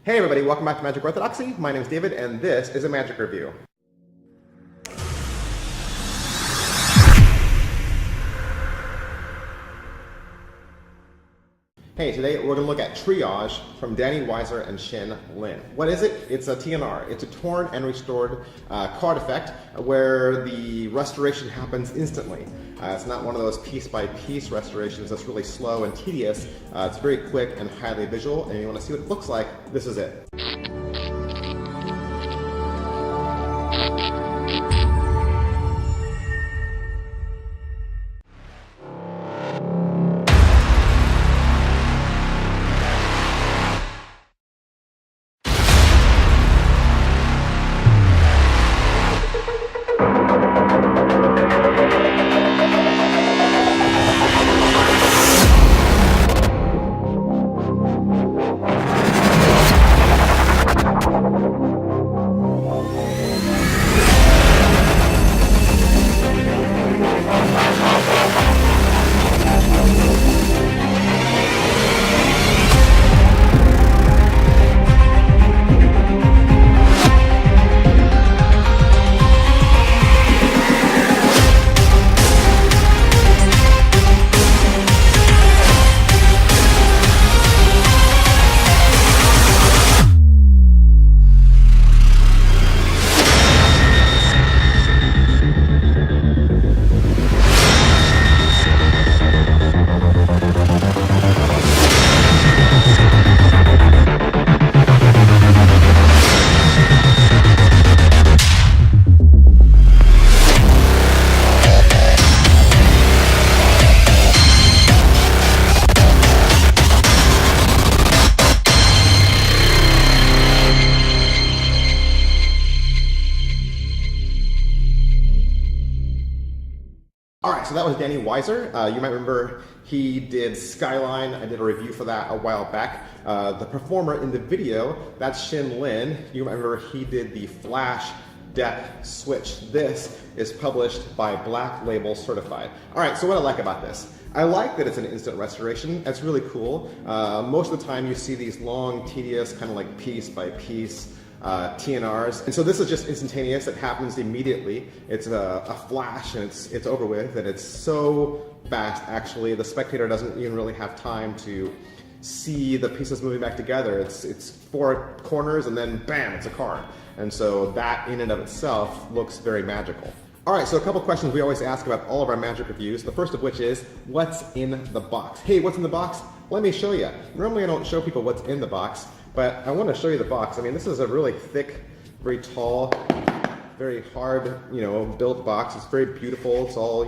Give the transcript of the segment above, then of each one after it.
Hey everybody, welcome back to Magic Orthodoxy. My name is David and this is a Magic Review. Hey, today we're going to look at Triage from Danny Weiser and Shin. What is it? It's a TNR. It's a torn and restored card effect where the restoration happens instantly. It's not one of those piece-by-piece restorations that's really slow and tedious. It's very quick and highly visual, and you want to see what it looks like, this is it. Alright, so that was Danny Weiser. You might remember he did Skyline. I did a review for that a while back. The performer in the video, that's Shin. You might remember he did the Flash Deck Switch. This is published by Black Label Certified. Alright, so what I like about this. I like that it's an instant restoration. That's really cool. Most of the time you see these long, tedious, kind of like piece by piece TNRs, and so this is just instantaneous. It happens immediately. It's a flash and it's over with, and it's so fast actually the spectator doesn't even really have time to see the pieces moving back together. It's four corners and then bam, it's a card, and so that in and of itself looks very magical. Alright, so a couple questions we always ask about all of our Magic reviews, the first of which is, what's in the box? Hey, what's in the box? Let me show you. Normally I don't show people what's in the box, but I want to show you the box. I mean, this is a really thick, very tall, very hard, built box. It's very beautiful. It's all,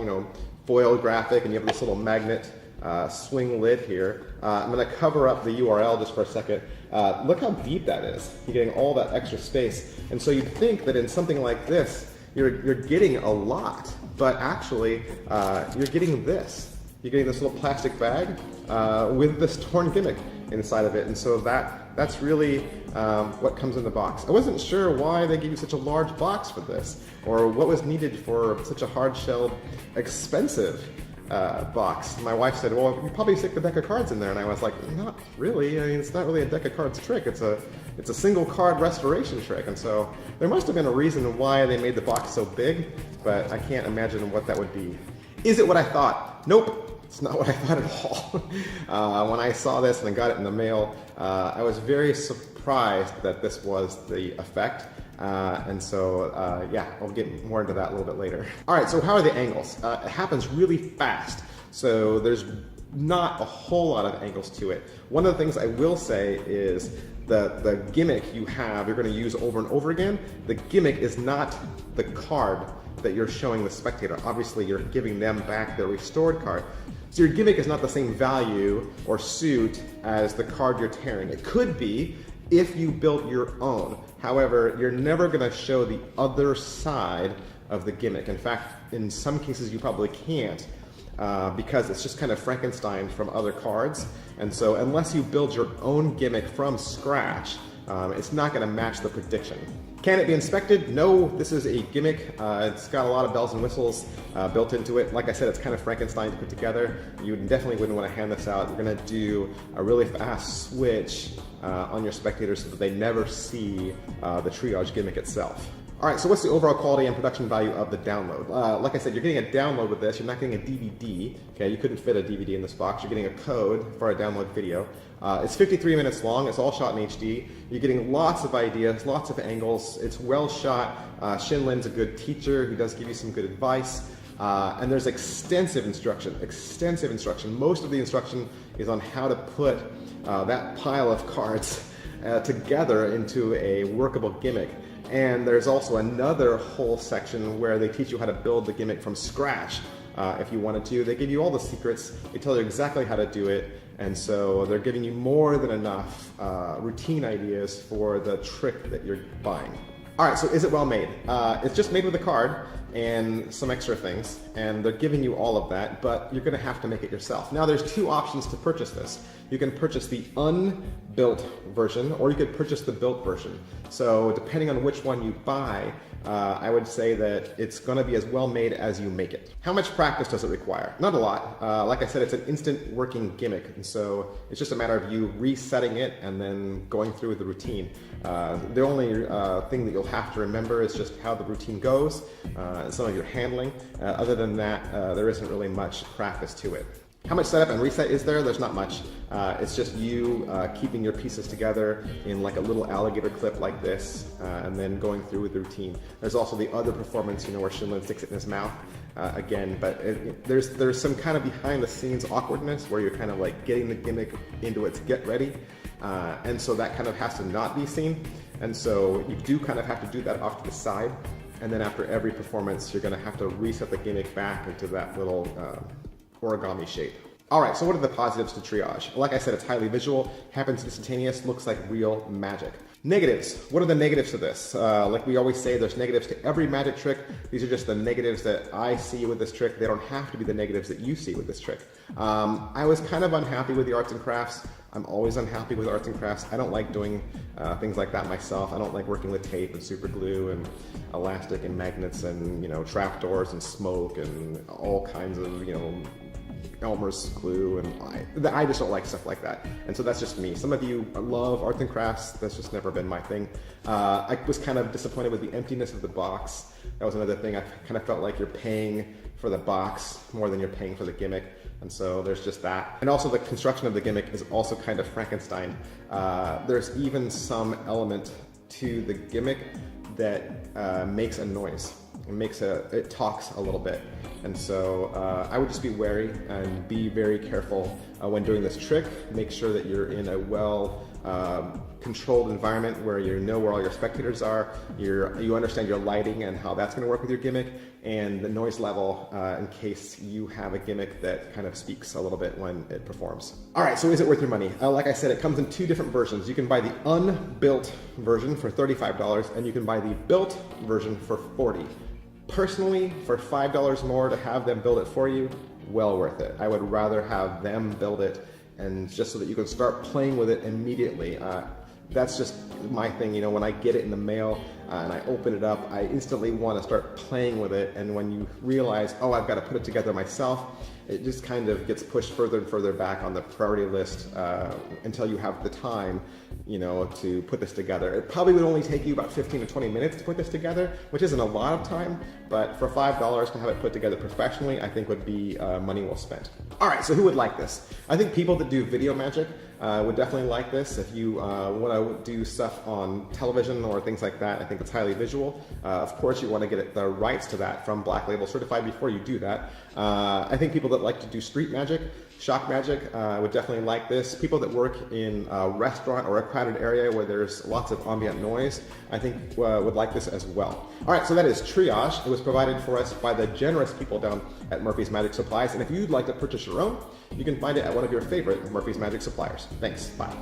foil graphic, and you have this little magnet swing lid here. I'm going to cover up the URL just for a second. Look how deep that is. You're getting all that extra space. And so you'd think that in something like this, you're getting a lot, but actually you're getting this. You're getting this little plastic bag with this torn gimmick inside of it, and so that's really what comes in the box. I wasn't sure why they gave you such a large box for this, or what was needed for such a hard-shelled, expensive box. My wife said, well, you probably stick the deck of cards in there, and I was like, not really. I mean, it's not really a deck of cards trick. It's a single card restoration trick, and so there must have been a reason why they made the box so big, but I can't imagine what that would be. Is it what I thought? Nope. It's not what I thought at all. When I saw this and I got it in the mail, I was very surprised that this was the effect. And so, yeah, I'll get more into that a little bit later. All right, so how are the angles? It happens really fast, so there's not a whole lot of angles to it. One of the things I will say is the gimmick you're going to use over and over again. The gimmick is not the card that you're showing the spectator. Obviously, you're giving them back the restored card. So your gimmick is not the same value or suit as the card you're tearing. It could be if you built your own. However, you're never going to show the other side of the gimmick. In fact, in some cases you probably can't because it's just kind of Frankenstein from other cards. And so unless you build your own gimmick from scratch, it's not going to match the prediction. Can it be inspected? No, this is a gimmick. It's got a lot of bells and whistles built into it. Like I said, it's kind of Frankenstein to put together. You definitely wouldn't want to hand this out. You're going to do a really fast switch on your spectators so that they never see the triage gimmick itself. All right, so what's the overall quality and production value of the download? Like I said, you're getting a download with this. You're not getting a DVD. Okay, you couldn't fit a DVD in this box. You're getting a code for a download video. It's 53 minutes long. It's all shot in HD. You're getting lots of ideas, lots of angles. It's well shot. Shin Lin's a good teacher. He does give you some good advice. And there's extensive instruction. Most of the instruction is on how to put that pile of cards together into a workable gimmick. And there's also another whole section where they teach you how to build the gimmick from scratch if you wanted to. They give you all the secrets, they tell you exactly how to do it, and so they're giving you more than enough routine ideas for the trick that you're buying. All right, so is it well made? It's just made with a card and some extra things, and they're giving you all of that, but you're gonna have to make it yourself. Now there's two options to purchase this. You can purchase the unbuilt version, or you could purchase the built version. So depending on which one you buy, I would say that it's gonna be as well made as you make it. How much practice does it require? Not a lot. Like I said, it's an instant working gimmick, and so it's just a matter of you resetting it and then going through the routine. The only thing that you'll have to remember is just how the routine goes, some of your handling. Other than that, there isn't really much practice to it. How much setup and reset is there? There's not much. It's just you keeping your pieces together in like a little alligator clip like this, and then going through with the routine. There's also the other performance, you know, where Shin Lin sticks it in his mouth again, but there's some kind of behind the scenes awkwardness where you're kind of like getting the gimmick into its get ready, and so that kind of has to not be seen, and so you do kind of have to do that off to the side, and then after every performance you're going to have to reset the gimmick back into that little origami shape. All right, so what are the positives to triage? Like I said, it's highly visual, happens instantaneous, looks like real magic. Negatives. What are the negatives to this? Like we always say, there's negatives to every magic trick. These are just the negatives that I see with this trick. They don't have to be the negatives that you see with this trick. I was kind of unhappy with the arts and crafts. I'm always unhappy with arts and crafts. I don't like doing things like that myself. I don't like working with tape and super glue and elastic and magnets and, you know, trapdoors and smoke and all kinds of, you know, Elmer's glue, and I just don't like stuff like that. And so that's just me. Some of you love arts and crafts. That's just never been my thing. I was kind of disappointed with the emptiness of the box. That was another thing. I kind of felt like you're paying for the box more than you're paying for the gimmick. And so there's just that. And also the construction of the gimmick is also kind of Frankenstein. There's even some element to the gimmick that makes a noise. It talks a little bit. And so I would just be wary and be very careful when doing this trick. Make sure that you're in a well controlled environment where you know where all your spectators are, you understand your lighting and how that's going to work with your gimmick, and the noise level in case you have a gimmick that kind of speaks a little bit when it performs. All right, so is it worth your money? Like I said, it comes in two different versions. You can buy the unbuilt version for $35, and you can buy the built version for $40. Personally, for $5 more to have them build it for you, well worth it. I would rather have them build it, and just so that you can start playing with it immediately. That's just my thing, you know, when I get it in the mail and I open it up, I instantly want to start playing with it, and when you realize, oh, I've got to put it together myself, it just kind of gets pushed further and further back on the priority list until you have the time, you know, to put this together. It probably would only take you about 15 to 20 minutes to put this together, which isn't a lot of time, but for $5 to have it put together professionally, I think would be money well spent. All right, so who would like this? I think people that do video magic would definitely like this. If you want to do stuff on television or things like that, I think it's highly visual. Of course, you want to get the rights to that from Black Label Certified before you do that. I think people that like to do street magic, shock magic, would definitely like this. People that work in a restaurant or a crowded area where there's lots of ambient noise, I think would like this as well. All right, so that is Triage. It was provided for us by the generous people down at Murphy's Magic Supplies, and if you'd like to purchase your own, you can find it at one of your favorite Murphy's Magic suppliers. Thanks, bye.